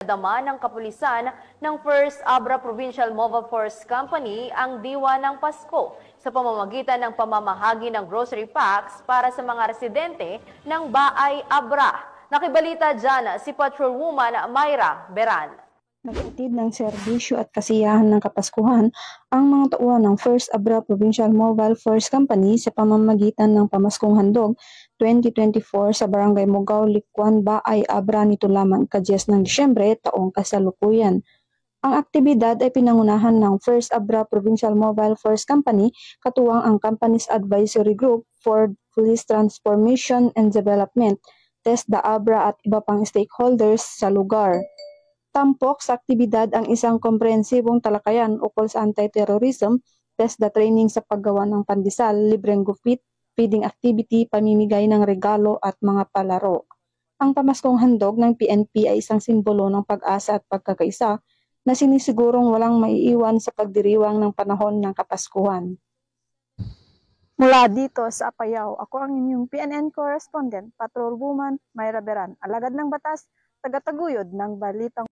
Dama ng kapulisan ng 1st Abra Provincial Mobile Force Company ang diwa ng Pasko sa pamamagitan ng pamamahagi ng grocery packs para sa mga residente ng Baay Abra. Nakibalita dyan si Patrolwoman Myra Beran. Naghatid ng serbisyo at kasiyahan ng Kapaskuhan ang mga tauhan ng 1st Abra Provincial Mobile Force Company sa pamamagitan ng Pamaskong Handog 2024 sa Barangay Mugaw, Likwan, Baay Abra nito lamang ka-10 ng Disyembre taong kasalukuyan. Ang aktibidad ay pinangunahan ng 1st Abra Provincial Mobile Force Company katuwang ang Company's Advisory Group for Police Transformation and Development, TESDA Abra at iba pang stakeholders sa lugar. Tampok sa aktibidad ang isang komprehensibong talakayan ukol sa anti-terrorism, TESDA training sa paggawa ng pandesal, libreng gupit, feeding activity, pamimigay ng regalo at mga palaro. Ang pamaskong handog ng PNP ay isang simbolo ng pag-asa at pagkakaisa na sinisigurong walang maiiwan sa pagdiriwang ng panahon ng Kapaskuhan. Mula dito sa Apayao, ako ang inyong PNN correspondent, Patrolwoman Myra Beran, alagad ng batas, tagataguyod ng balitang